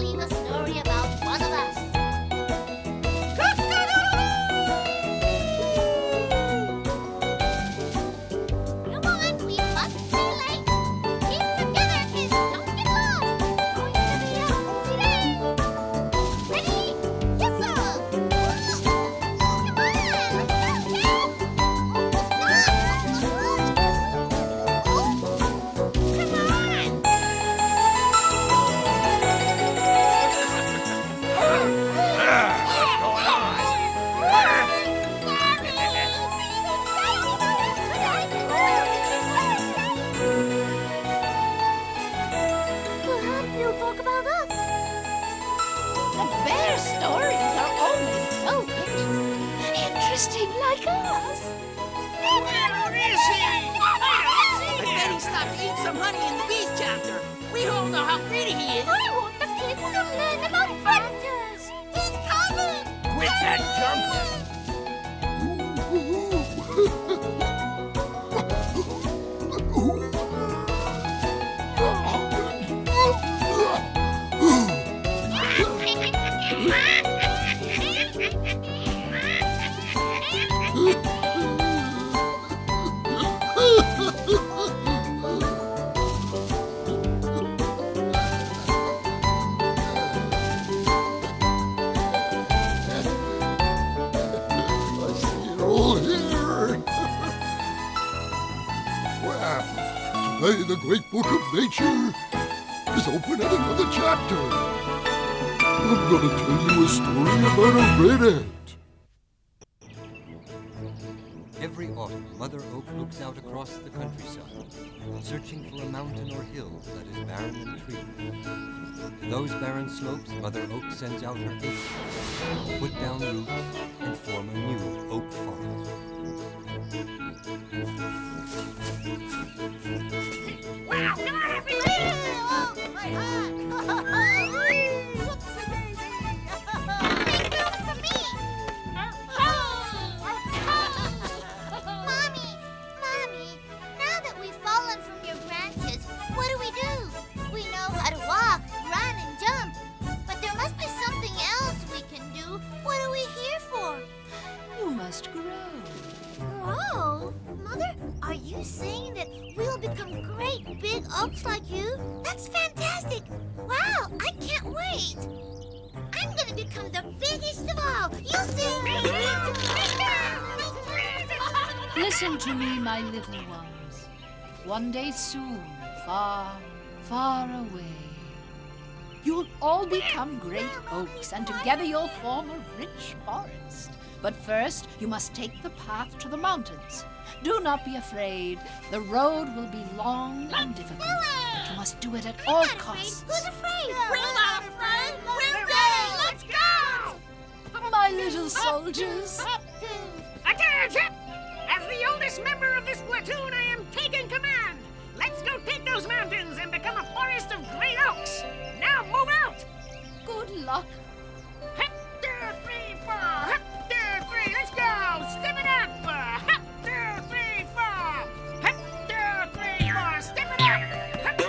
tell you a story about one of us. Come on, we mustn't be late. Keep together, kids. Don't get lost. Going to the today. Ready? Yes, sir. Come on, let's go, kids. Come on. Perhaps you'll talk about us. The bear stories are always so interesting like us. Where is he? I bet he stopped to eat some honey in the bees chapter. We all know how greedy he is. I want the kids to learn about predators. He's coming. Quit that jump. I see it all here. Well, today the great book of nature is open at another chapter. I'm going to tell you a story about a red ant. Every autumn, Mother Oak looks out across the countryside, searching for a mountain or hill that is barren and treeless. To those barren slopes, Mother Oak sends out her acorns to put down roots and form a new oak forest. Wow, come on, everybody! Oh, my hat! Whoopsie daisy! Make room for me. Mommy, now that we've fallen from your branches, what do? We know how to walk, run, and jump. But there must be something else we can do. What are we here for? You must grow. Grow? Mother, are you saying that we'll become great big oaks like you? That's fantastic! Wow, I can't wait! I'm gonna become the biggest of all! You'll see! Listen to me, my little ones. One day soon, far, far away, you'll all become great oaks, and together you'll form a rich forest. But first, you must take the path to the mountains. Do not be afraid. The road will be long and difficult. But you must do it at all costs. Who's afraid? We're not afraid! We're ready! Let's go! My little soldiers. Attention! As the oldest member of this platoon, I am taking command. Let's go take those mountains and become a forest of great oaks. Now move out! Good luck. Hop, 2, 3, 4. Hop, 2, 3. Let's go! Step it up! Hop, 2, 3, 4. Hop, 2, 3, 4. Step it up! Hop, 2,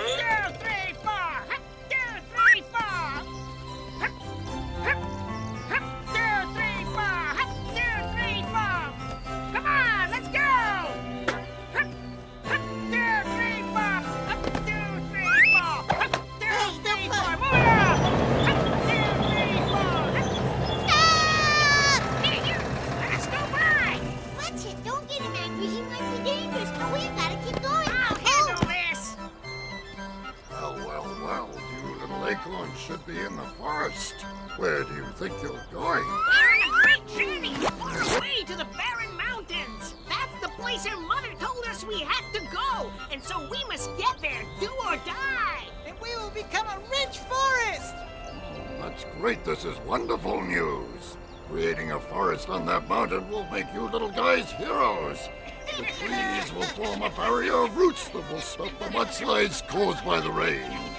3, 4. Hop, 2, 3, 4. Hop, hop, hop, 2, 3, 4. Hop, 2, 3, 4. Come on, let's go! Hop, hop, 2, 3, 4. Hop, 2, 3, 4. Hop, 2, 3, 4. Move it up! Hop, 2, 3, 4. Hop. Stop! Hey, you! Let us go by! Watch it. Don't get him angry. He might be dangerous. We've got to keep going. I'll handle this! Well, you little acorns should be in the forest. Where do you think you're going? We're on a great journey! On our way to the barren mountains! That's the place our mother told us we had to go! And so we must get there, do or die! And we will become a rich forest! That's great. This is wonderful news. Creating a forest on that mountain will make you little guys heroes. The trees will form a barrier of roots that will stop the mudslides caused by the rains.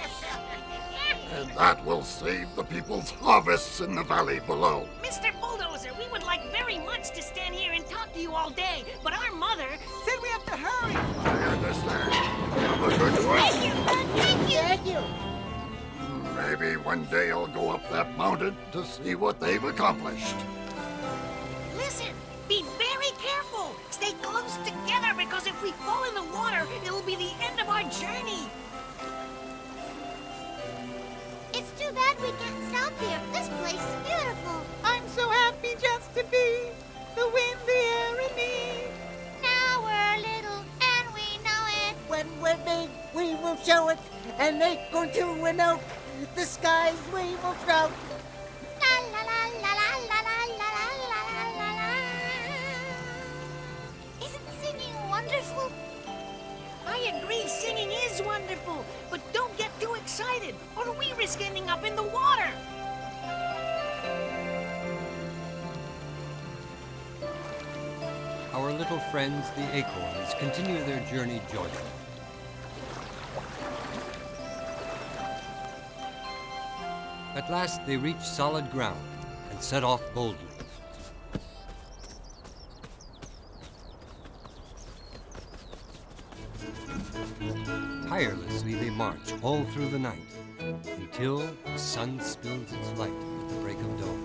And that will save the people's harvests in the valley below. Mr. Bulldozer, we would like very much to stand here and talk to you all day, but our mother said we have to hurry. I understand. Have a good one. Thank you! Thank you. Thank you! Maybe one day I'll go up that mountain to see what they've accomplished. Listen, be very careful. Stay close together because if we fall in the water, it'll be the end of our journey. It's too bad we can't stop here. This place is beautiful. I'm so happy just to be the wind, the air, and me. Now we're little and we know it. When we're big, we will show it. An acorn to an oak, the skies we will stroke. La la la la la la la la la la la la. Isn't singing wonderful? I agree, singing is wonderful, but don't get too excited, or we risk ending up in the water. Our little friends, the acorns, continue their journey joyfully. At last, they reach solid ground and set off boldly. Tirelessly, they march all through the night until the sun spills its light at the break of dawn.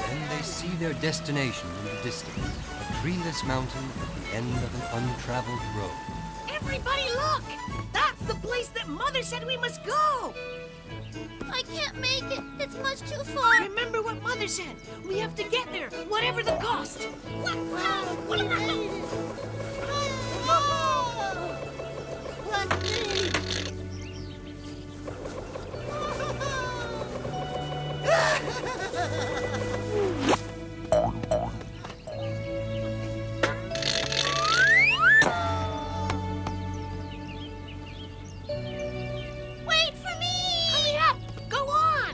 Then they see their destination in the distance, a treeless mountain at the end of an untraveled road. Everybody look! That's the place that Mother said we must go! I can't make it. It's much too far. Remember what Mother said. We have to get there, whatever the cost. Wait for me! Hurry up! Go on!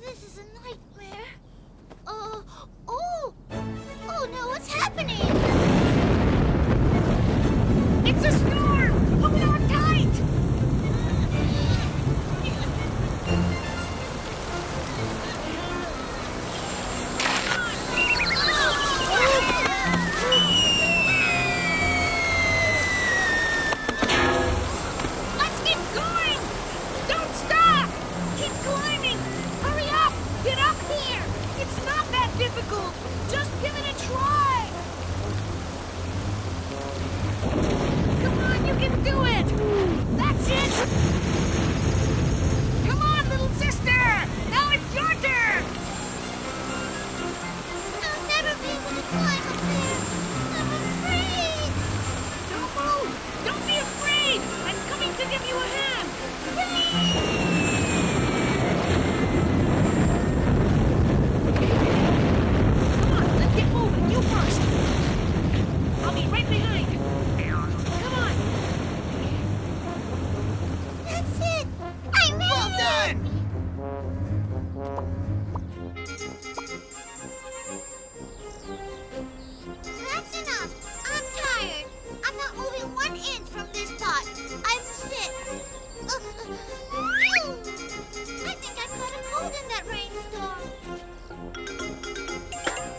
This is a nightmare. Oh no, what's happening? It's a storm! Hold on tight! Let's get going! Don't stop! Keep climbing! Hurry up! Get up here! It's not that difficult! Just give it a try! Come on, you can do it! That's it! Come on, little sister! Now it's your turn! I'll never be able to climb up there. I'm afraid. Don't move! Don't be afraid! I'm coming to give you a hand! Come on, let's get moving. You first. I'll be right behind you. Come on. That's it. I made Well it. done! That's enough. I'm tired. I'm not moving 1 inch from this spot. I'm sick. I think I caught a cold in that rainstorm.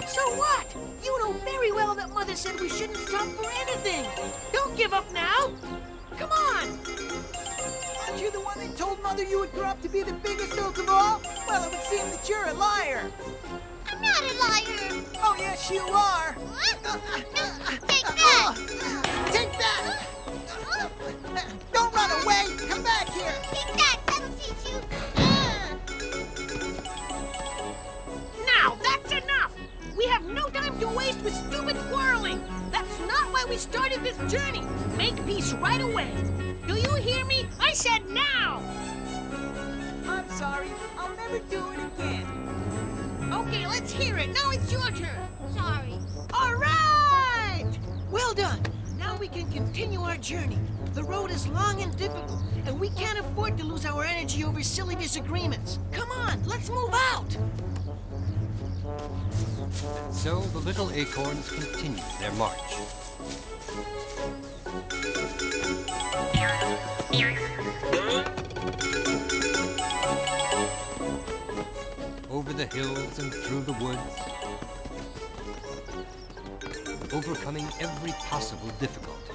So what? You know very well that Mother said we shouldn't stop for anything. Don't give up now. Come on. Aren't you the one that told Mother you would grow up to be the biggest oak of all? Well, it would seem that you're a liar. I'm not a liar. Oh, yes, you are. Take that. Take that! Don't run away! Come back here! Take that. That'll teach you. Now, that's enough. We have no time to waste with stupid quarreling. That's not why we started this journey. Make peace right away. Do you hear me? I said now. I'm sorry. I'll never do it again. Okay, let's hear it. Now it's your turn. Sorry. All right! Well done. Now we can continue our journey. The road is long and difficult, and we can't afford to lose our energy over silly disagreements. Come on, let's move out. So the little acorns continued their march. the hills and through the woods, overcoming every possible difficulty.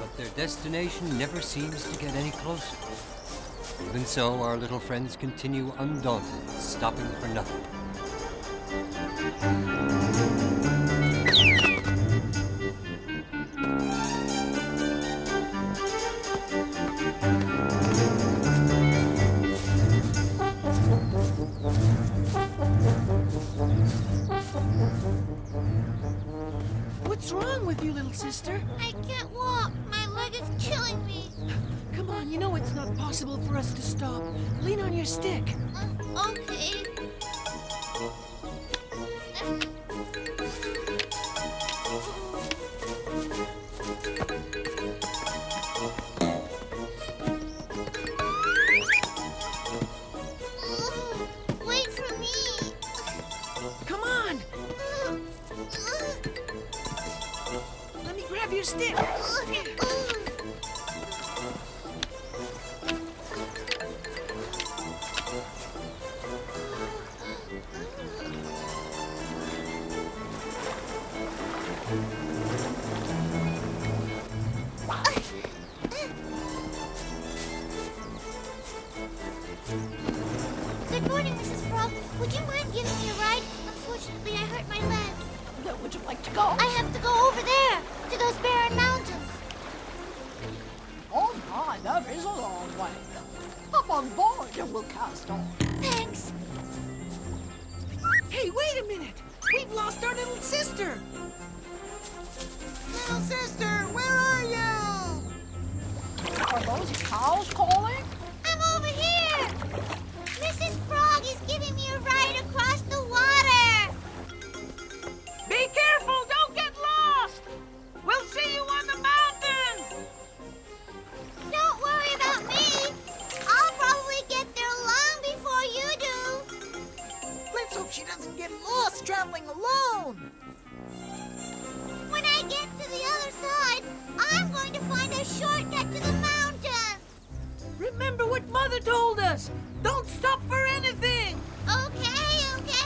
But their destination never seems to get any closer. Even so, our little friends continue undaunted, stopping for nothing. What's wrong with you, little sister? I can't walk. My leg is killing me. Come on, you know it's not possible for us to stop. Lean on your stick. Okay. Wait for me. Come on, let me grab your stick. Good morning, Mrs. Frog. Would you mind giving me a ride? Unfortunately, I hurt my leg. Would you like to go? I have to go over there, to those barren mountains. Oh my, that is a long way. Hop on board and we'll cast off. Thanks. Hey, wait a minute. We've lost our little sister. Little sister, where are you? Are those cows calling? I'm over here. Mrs. Frog is giving me a ride across the water. Be careful, don't get lost! We'll see you on the mountain! Don't worry about me. I'll probably get there long before you do. Let's hope she doesn't get lost traveling alone. When I get to the other side, I'm going to find a shortcut to the mountain. Remember what Mother told us. Don't stop for anything. Okay, okay.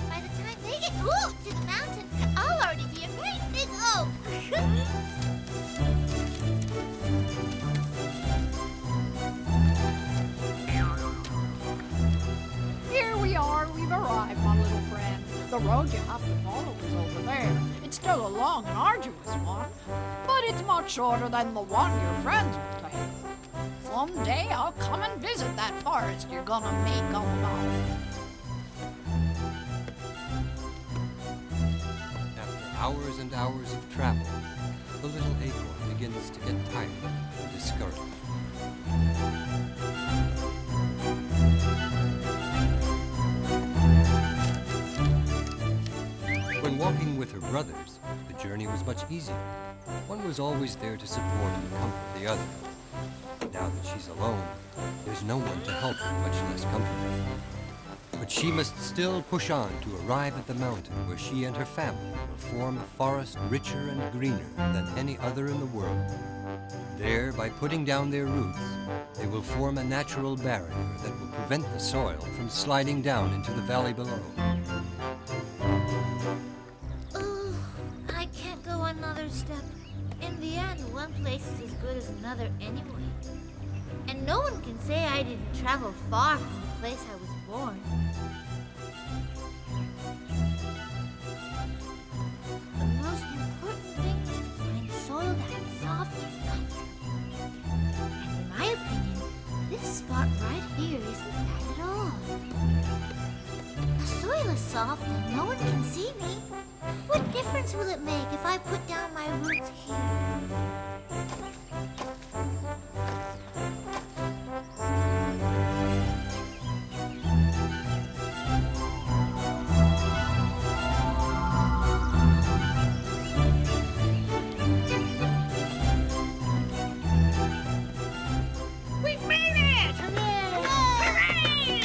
By the time they get to the mountain, I'll already be a great big oak. Here we are. We've arrived, my little friend. The road you have to follow is over there. It's still a long and arduous one, but it's much shorter than the one your friends will take. Someday I'll come and visit that forest you're gonna make up now. After hours and hours of travel, the little acorn begins to get tired and discouraged. When walking with her brothers, the journey was much easier. One was always there to support and comfort the other. Now that she's alone, there's no one to help her, much less comfort her. But she must still push on to arrive at the mountain where she and her family will form a forest richer and greener than any other in the world. There, by putting down their roots, they will form a natural barrier that will prevent the soil from sliding down into the valley below. Ooh, I can't go another step. In the end, one place is as good as another anyway. And no one can say I didn't travel far from the place I was born. The most important thing is to find soil that's soft and comfortable. And in my opinion, this spot right here isn't bad at all. The soil is soft and no one can see me. What difference will it make if I put down my roots here? We've made it! Hooray!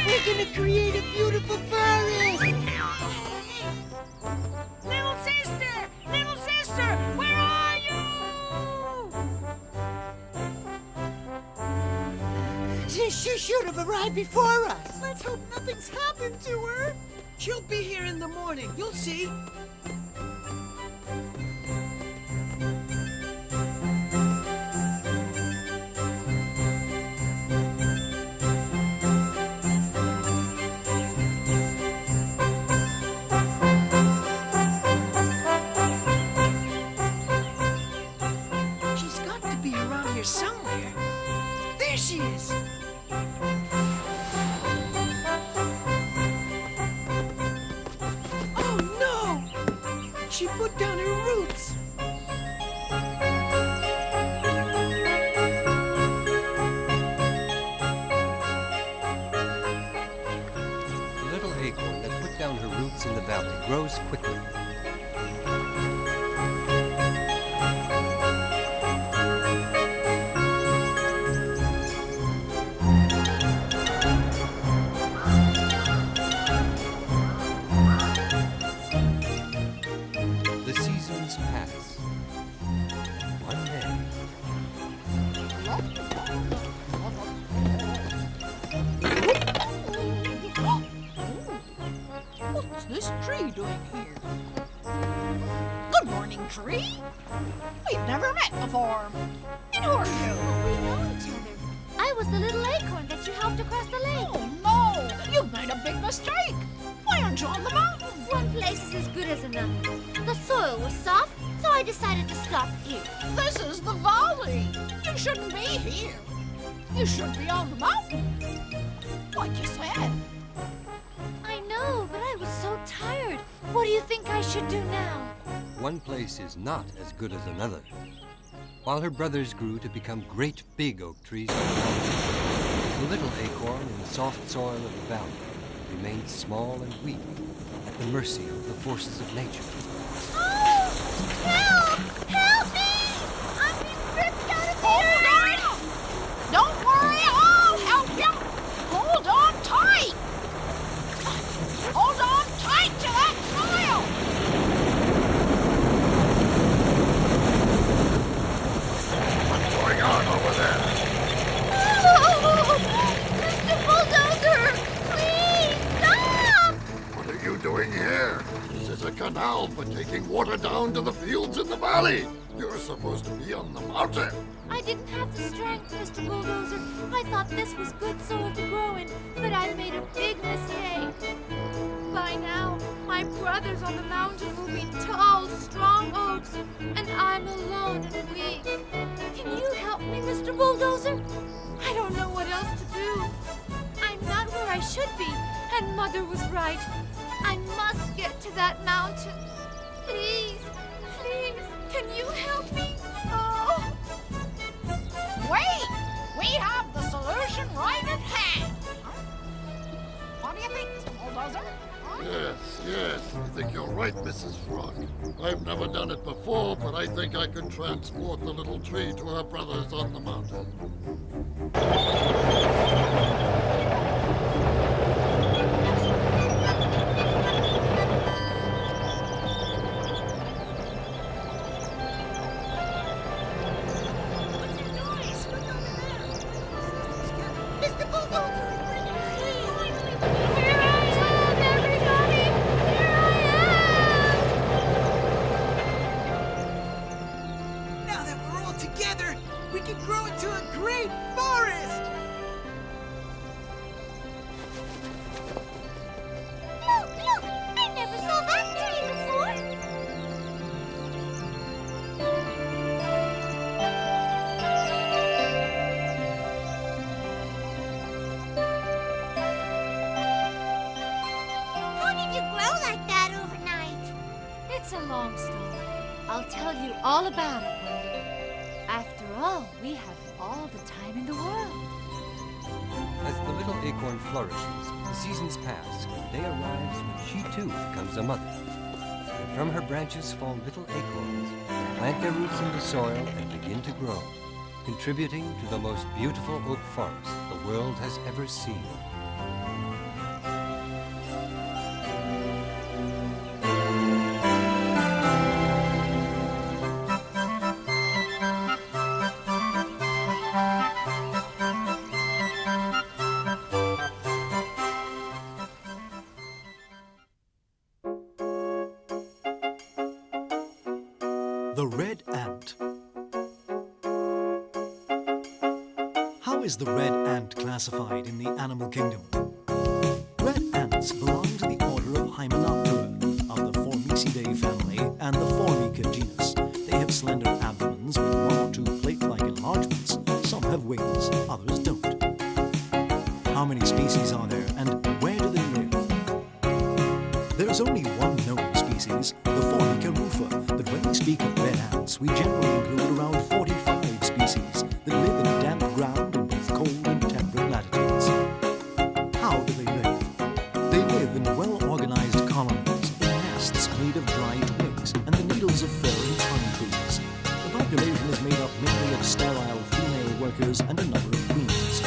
We're gonna create a beautiful forest. She should have arrived before us. Let's hope nothing's happened to her. She'll be here in the morning. You'll see. She's got to be around here somewhere. There she is. Oh no! She put down her roots. The little acorn that put down her roots in the valley grows quickly. The seasons pass. One day, What's this tree doing here? Good morning, tree. We've never met before. And who are you? We know each other. I was the little acorn that you helped across the lake. Oh, no! You've made a big mistake. Why aren't you on the mountain? One place is as good as another. The soil was soft, so I decided to stop here. This is the valley. You shouldn't be here. You should be on the mountain. Like you said. I know, but I was so tired. What do you think I should do now? one place is not as good as another. While her brothers grew to become great big oak trees, the little acorn in the soft soil of the valley remained small and weak, at the mercy of the forces of nature. Oh! Help! Help me! I'm being ripped out of here! Don't worry, I'll help you. Hold on tight. Hold on tight to that soil. What's going on over there? Oh! Mr. Bulldozer! Please, stop! What are you doing here? This is a canal for taking water down to the fields in the valley. You're supposed to be on the mountain. I didn't have the strength, Mr. Bulldozer. I thought this was good soil to grow in, but I made a big mistake. By now, my brothers on the mountain will be tall, strong oaks, and I'm alone and weak. Can you help me, Mr. Bulldozer? I don't know what else to do. I'm not where I should be, and Mother was right. I must get to that mountain. Please, please, can you help me? Oh. Wait, we have the solution right at hand. What do you think, Mr. Bulldozer? Yes, I think you're right, Mrs. Frog. I've never done it before, but I think I can transport the little tree to her brothers on the mountain. What's that noise? Look over there. Mr. Bulldozer! Here I am, everybody! Here I am! Now that we're all together, we can grow into a great forest! Look! I never saw that tree before! How did you grow like that overnight? It's a long story. I'll tell you all about it one day. After all, we have all the time in the world. As the little acorn flourishes, the seasons pass, and the day arrives when she too becomes a mother. And from her branches fall little acorns that plant their roots in the soil and begin to grow, contributing to the most beautiful oak forest the world has ever seen. How is the red ant classified in the animal kingdom? Red ants belong to the order of Hymenoptera, of the Formicidae family and the Formica genus. They have slender abdomens with one or two plate-like enlargements. Some have wings, others don't. How many species are there, and where do they live? There is only one known species, the Formica rufa, but when we speak of red ants, we generally include around 45 species that live in damp ground in both cold and temperate latitudes. How do they live? They live in well-organized colonies, in nests made of dry twigs and the needles of fir and pine trees. The population is made up mainly of sterile female workers and a number of queens.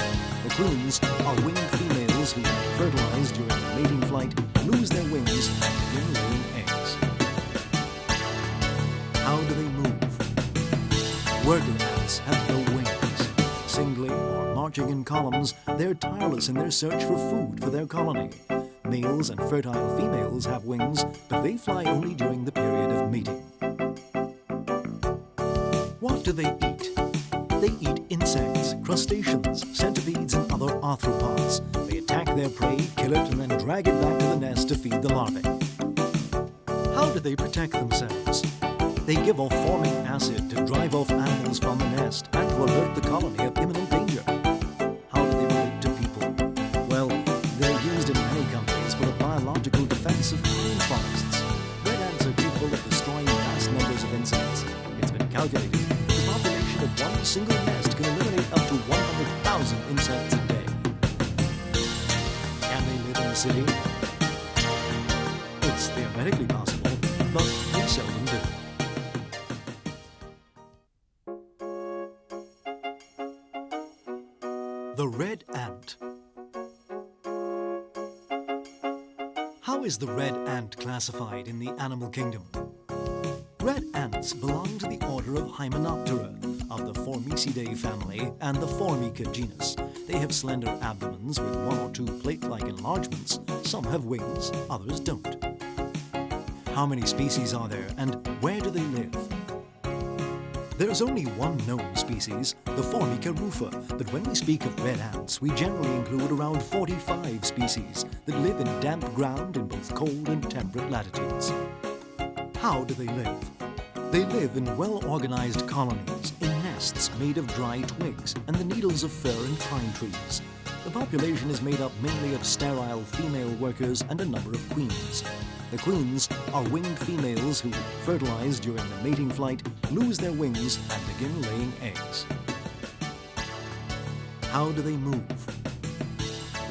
The queens are winged females who, fertilized during the mating flight, lose their wings and begin laying eggs. How do they move? Worker ants have no wings. Singly or marching in columns, they're tireless in their search for food for their colony. Males and fertile females have wings, but they fly only during the period of mating. What do they eat? They eat insects, crustaceans, centipedes, and other arthropods. They attack their prey, kill it, and then drag it back to the nest to feed the larvae. How do they protect themselves? They give off formic acid to drive off animals from the nest and to alert the colony of imminent danger. How do they relate to people? Well, they're used in many countries for the biological defense of pine forests. Red ants are capable of destroying vast numbers of insects. It's been calculated that the population of one single nest can eliminate up to 100,000 insects a day. Can they live in the city? It's theoretically possible, but they seldom do. The red ant. How is the red ant classified in the animal kingdom? Red ants belong to the order of Hymenoptera, of the Formicidae family and the Formica genus. They have slender abdomens with one or two plate-like enlargements. Some have wings, others don't. How many species are there, and where do they live? There is only one known species, the Formica rufa, but when we speak of red ants, we generally include around 45 species that live in damp ground in both cold and temperate latitudes. How do they live? They live in well-organized colonies, in nests made of dry twigs and the needles of fir and pine trees. The population is made up mainly of sterile female workers and a number of queens. The queens are winged females who, fertilized during the mating flight, lose their wings and begin laying eggs. How do they move?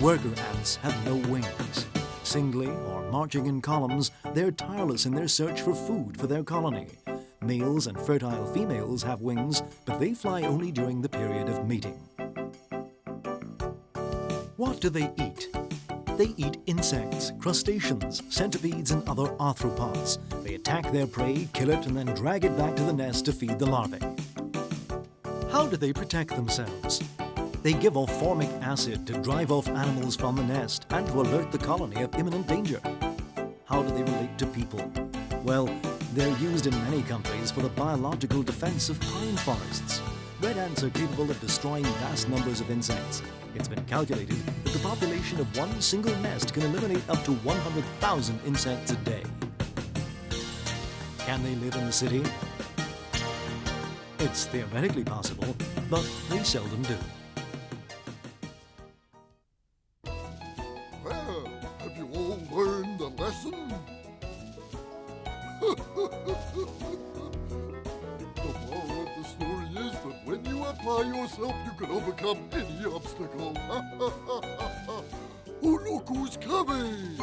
Worker ants have no wings. Singly or marching in columns, they're tireless in their search for food for their colony. Males and fertile females have wings, but they fly only during the period of mating. What do they eat? They eat insects, crustaceans, centipedes, and other arthropods. They attack their prey, kill it, and then drag it back to the nest to feed the larvae. How do they protect themselves? They give off formic acid to drive off animals from the nest and to alert the colony of imminent danger. How do they relate to people? Well, they're used in many countries for the biological defense of pine forests. Red ants are capable of destroying vast numbers of insects. It's been calculated that the population of one single nest can eliminate up to 100,000 insects a day. Can they live in the city? It's theoretically possible, but they seldom do. Well, have you all learned the lesson? The moral of the story is that when you apply yourself, you can overcome any obstacle. Oh, look who's coming!